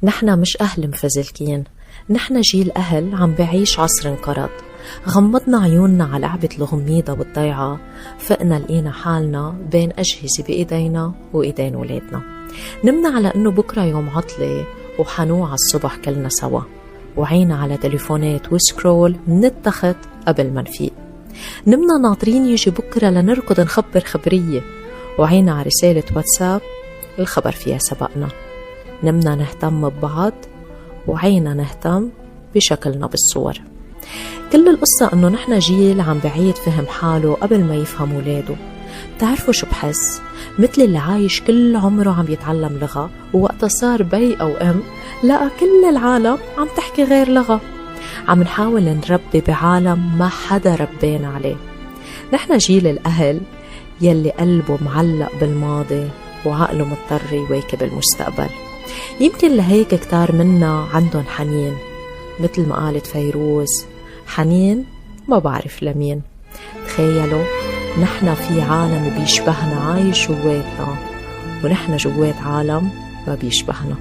نحن مش أهل مفزلكين، نحن جيل أهل عم بعيش عصر انقرض. غمضنا عيوننا على لعبة الغميضة والضيعة، فقنا لقينا حالنا بين أجهزة بإيدينا وإيدين ولادنا. نمنا على أنه بكرة يوم عطلة وحنوع الصبح كلنا سوا، وعينا على تليفونات وسكرول من التخت قبل ما نفيق. نمنا ناطرين يجي بكرة لنركض نخبر خبرية، وعينا على رسالة واتساب الخبر فيها سبقنا. نمنا نهتم ببعض، وعينا نهتم بشكلنا بالصور. كل القصة انه نحن جيل عم بعيد فهم حاله قبل ما يفهم ولاده. بتعرفوا شو بحس؟ مثل اللي عايش كل عمره عم يتعلم لغة، ووقتها صار بي أو أم لقى كل العالم عم تحكي غير لغة. عم نحاول نربي بعالم ما حدا ربينا عليه. نحن جيل الأهل يلي قلبه معلق بالماضي وعقله مضطر يواكب المستقبل. يمكن لهيك كتار منا عندهم حنين، مثل ما قالت فيروز: حنين ما بعرف لمين. تخيلوا نحن في عالم بيشبهنا عايش جواتنا، ونحن جوات عالم ما بيشبهنا.